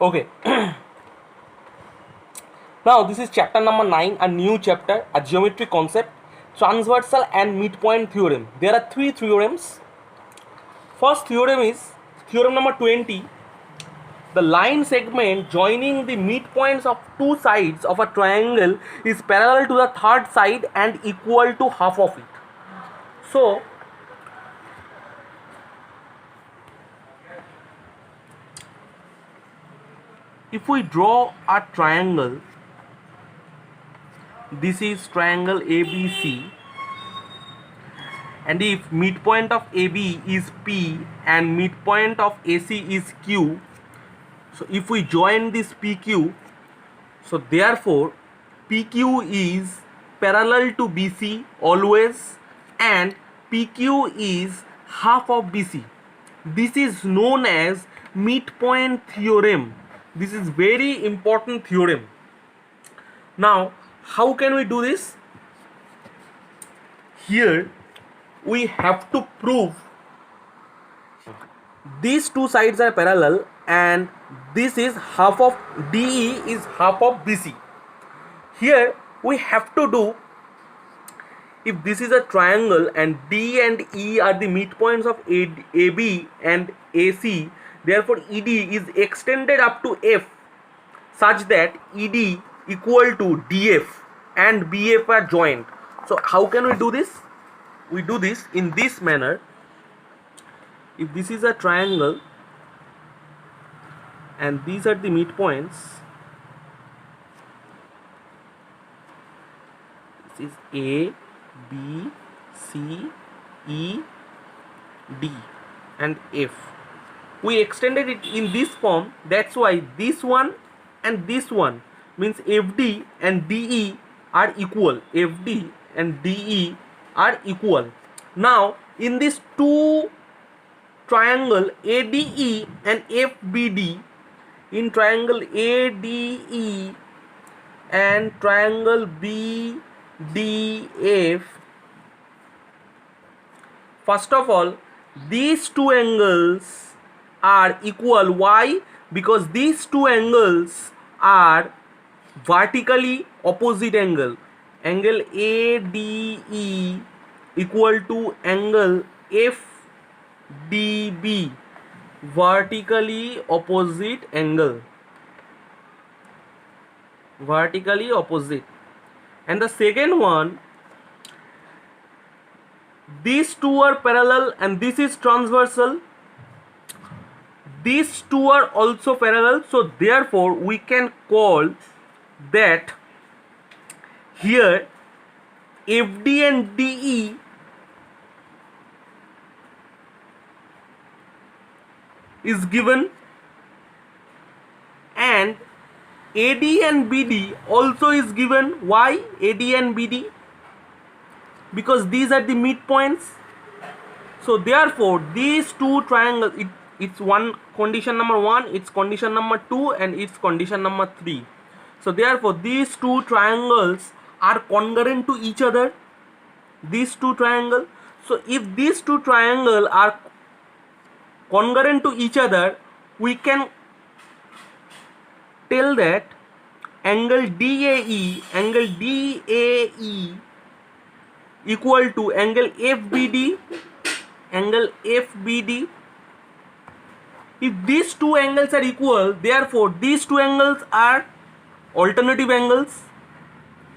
Okay. Now this is chapter number 9, a new chapter, a geometry concept, transversal and midpoint theorem. There are three theorems. First theorem is theorem number 20. The line segment joining the midpoints of two sides of a triangle is parallel to the third side and equal to half of it. So if we draw a triangle, this is triangle ABC, and if midpoint of AB is P and midpoint of AC is Q, so if we join this PQ, so therefore PQ is parallel to BC always, and PQ is half of BC. This is known as midpoint theorem. This is very important theorem. Now how can we do this? Here we have to prove these two sides are parallel, and this is half of DE is half of BC. Here we have to do, if this is a triangle and D and E are the midpoints of AB and AC, therefore ED is extended up to F such that ED equal to DF and BF are joined. So how can we do this? We do this in this manner. If this is a triangle and these are the midpoints, this is A, B, C, E, D and F. We extended it in this form, that's why this one and this one means FD and DE are equal. FD and DE are equal. Now in this two triangle ADE and FBD, in triangle ADE and triangle BDF, first of all these two angles are equal. Why? Because these two angles are vertically opposite angle. Angle ADE equal to angle FDB, vertically opposite angle, vertically opposite. And the second one, these two are parallel and this is transversal. These two are also parallel, so therefore we can call that here FD and DE is given, and AD and BD also is given. Why AD and BD? Because these are the midpoints. So therefore these two triangles, it's one condition number 1, it's condition number 2, and it's condition number 3. So therefore these two triangles are congruent to each other, these two triangles. So if these two triangles are congruent to each other, we can tell that angle DAE equal to angle FBD, angle FBD. If these two angles are equal, therefore these two angles are alternative angles.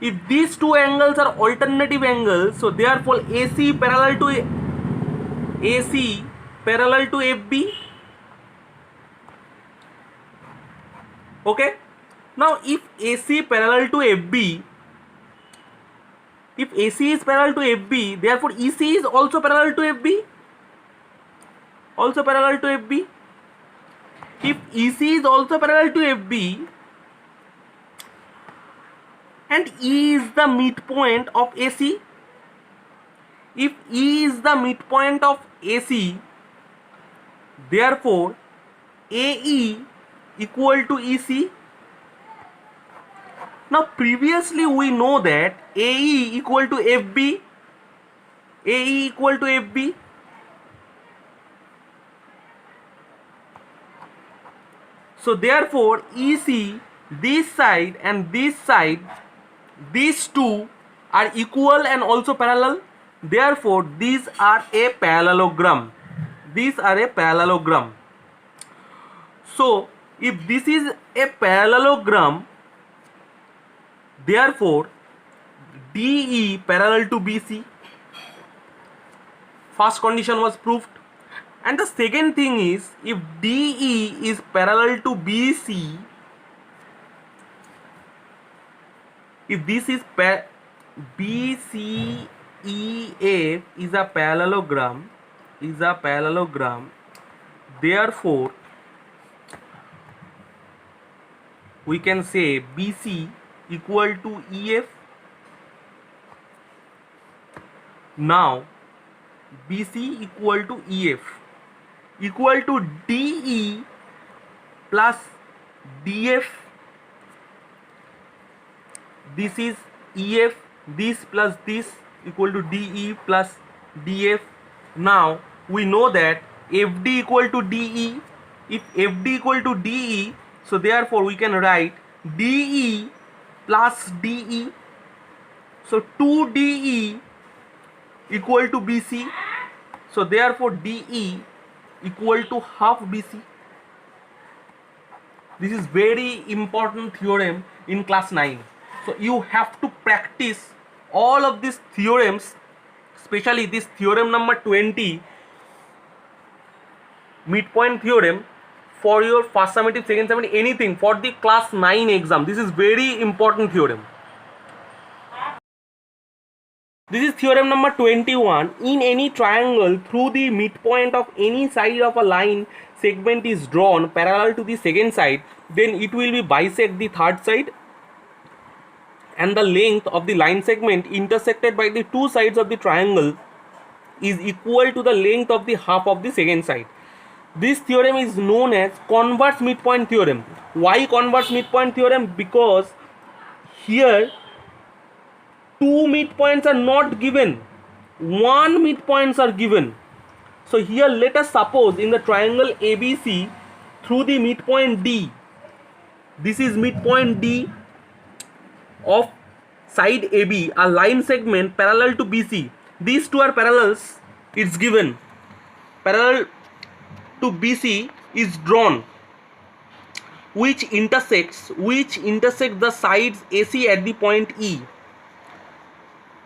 If these two angles are alternative angles, so therefore AC parallel to FB. Okay. Now if AC parallel to FB, if AC is parallel to FB, therefore EC is also parallel to FB. Also parallel to FB. If EC is also parallel to FB and E is the midpoint of AC, if E is the midpoint of AC, therefore AE equal to EC. Now previously we know that AE equal to FB, AE equal to FB. So therefore EC, this side and this side, these two are equal and also parallel. Therefore these are a parallelogram. These are a parallelogram. So if this is a parallelogram, therefore DE parallel to BC. First condition was proved. And the second thing is, if DE is parallel to BC, if this is BCEF is a parallelogram, therefore we can say BC equal to EF. Now BC equal to EF equal to DE plus DF. This is EF, this plus this equal to DE plus DF. Now we know that FD equal to DE. If FD equal to DE, so therefore we can write DE plus DE. So 2DE equal to BC. So therefore DE equal to half BC. This is very important theorem in class 9. So you have to practice all of these theorems, especially this theorem number 20, midpoint theorem, for your first summative, second summative, anything for the class 9 exam. This is very important theorem. This is theorem number 21. In any triangle, through the midpoint of any side of a line segment is drawn parallel to the second side, then it will be bisect the third side, and the length of the line segment intersected by the two sides of the triangle is equal to the length of the half of the second side. This theorem is known as converse midpoint theorem. Why converse midpoint theorem? Because here two midpoints are not given, one midpoints are given. So here let us suppose in the triangle ABC, through the midpoint D, this is midpoint D of side AB, a line segment parallel to BC. These two are parallels, it's given. Parallel to BC is drawn, which intersects the sides AC at the point E.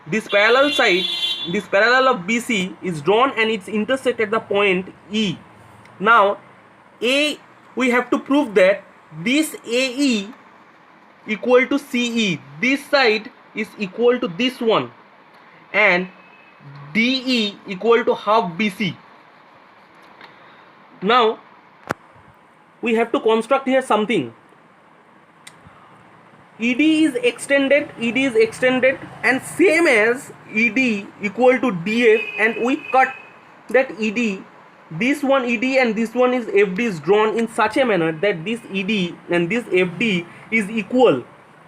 This parallel of BC is drawn and it's intersect at the point E. Now we have to prove that this AE equal to CE, this side is equal to this one, and DE equal to half BC. Now we have to construct here something. ED is extended, and same as ED equal to DF, and we cut that ED. This one ED and this one is FD is drawn in such a manner that this ED and this FD is equal.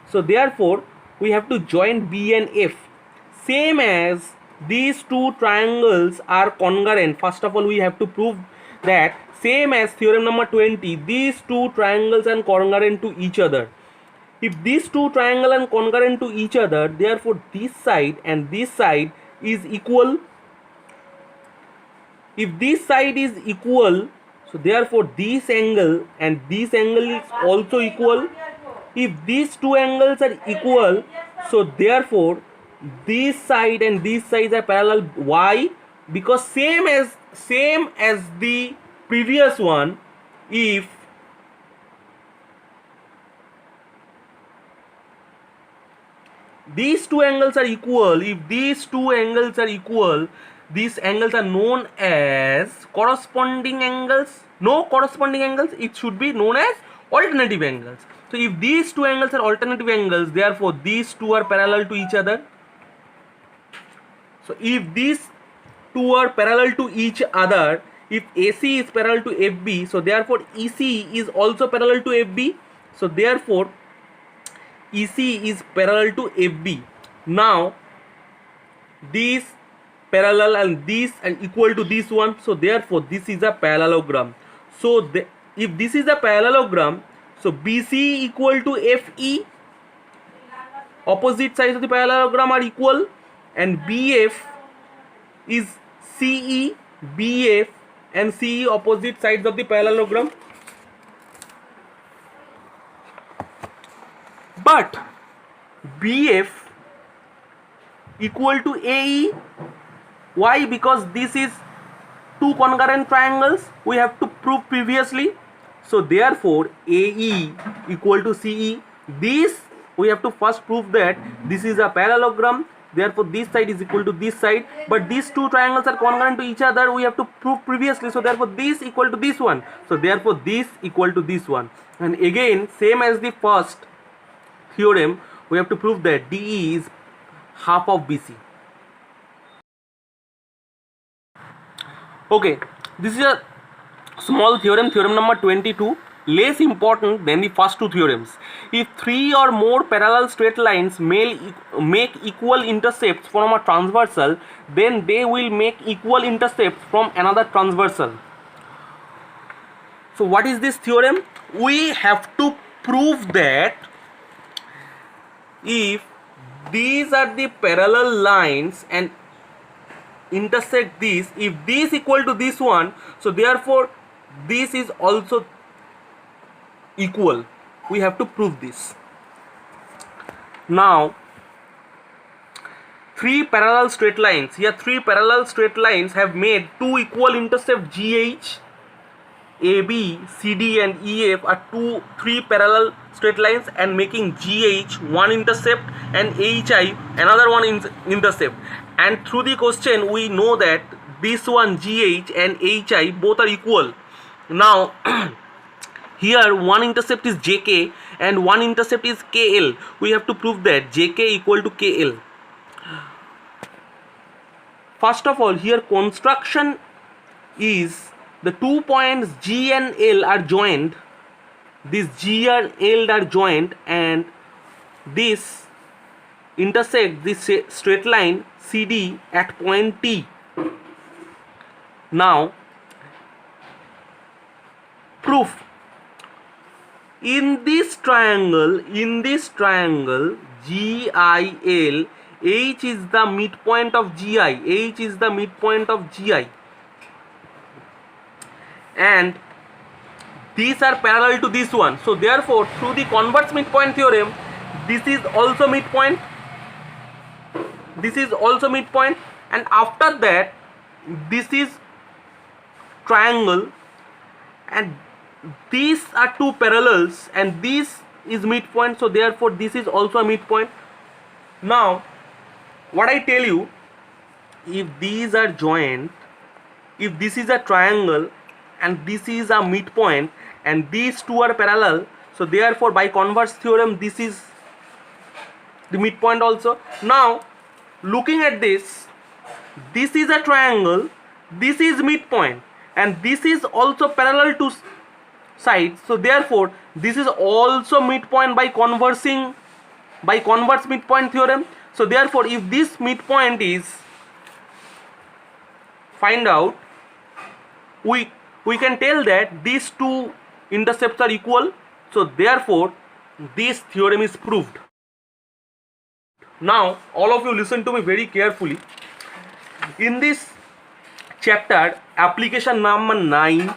So therefore we have to join B and F. Same as these two triangles are congruent. First of all we have to prove that same as theorem number 20, these two triangles are congruent to each other. If these two triangles are congruent to each other, therefore this side and this side is equal. If this side is equal, so therefore this angle and this angle is also equal. If these two angles are equal, so therefore this side and this side are parallel. Why? Because same as the previous one, if these two angles are equal, these angles are known as corresponding angles. No corresponding angles, it should be known as alternative angles. So if these two angles are alternative angles, therefore these two are parallel to each other. So if these two are parallel to each other, if AC is parallel to FB, so therefore EC is also parallel to FB. So therefore EC is parallel to FB. Now this parallel and this and equal to this one, so therefore this is a parallelogram. So if this is a parallelogram, so BC equal to FE, opposite sides of the parallelogram are equal, and BF is CE, BF and CE opposite sides of the parallelogram. But BF equal to AE. Why? Because this is two concurrent triangles we have to prove previously. So therefore AE equal to CE. This we have to first prove that this is a parallelogram, therefore this side is equal to this side, but these two triangles are concurrent to each other, we have to prove previously. So therefore this equal to this one, so therefore this equal to this one. And again, same as the first theorem, we have to prove that DE is half of BC. Okay, this is a small theorem, theorem number 22, less important than the first two theorems. If three or more parallel straight lines make equal intercepts from a transversal, then they will make equal intercepts from another transversal. So what is this theorem? We have to prove that if these are the parallel lines and intersect this, if this equal to this one, so therefore this is also equal. We have to prove this. Now three parallel straight lines, here three parallel straight lines have made two equal intercepts GH. AB, CD and EF are three parallel straight lines and making GH one intercept and HI another one intercept. And through the question we know that this one GH and HI both are equal. Now here one intercept is JK and one intercept is KL. We have to prove that JK equal to KL. First of all, here construction is the 2 points G and L are joined. This G and L are joined and this intersect this straight line CD at point T. Now proof. In this triangle GIL, H is the midpoint of GI, H is the midpoint of GI, and these are parallel to this one. So therefore through the converse midpoint theorem, this is also midpoint, this is also midpoint, and after that this is triangle and these are two parallels and this is midpoint, so therefore this is also a midpoint. Now what I tell you, if these are joined, if this is a triangle and this is a midpoint and these two are parallel, so therefore by converse theorem this is the midpoint also. Now looking at this is a triangle, this is midpoint and this is also parallel to sides, so therefore this is also midpoint by converse midpoint theorem. So therefore if this midpoint is find out, we can tell that these two intercepts are equal, so therefore this theorem is proved. Now all of you listen to me very carefully. In this chapter, application number 9,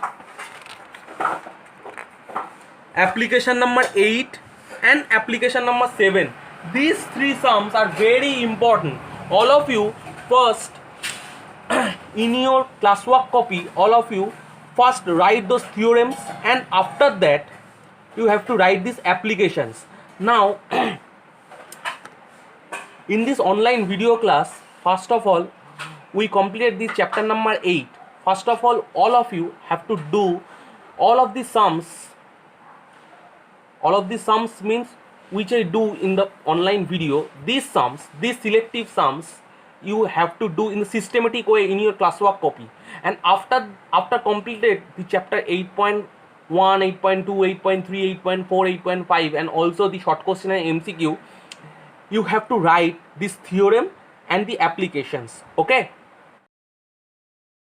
application number 8 and application number 7, these three sums are very important. All of you first in your classwork copy, all of you first write those theorems and after that you have to write these applications. Now in this online video class, first of all we completed this chapter number 8. First of all of you have to do all of the sums. All of these sums means which I do in the online video. These sums, these selective sums, you have to do in a systematic way in your classwork copy. And after completed the chapter 8.1, 8.2, 8.3, 8.4, 8.5 and also the short question and MCQ, you have to write this theorem and the applications. Okay.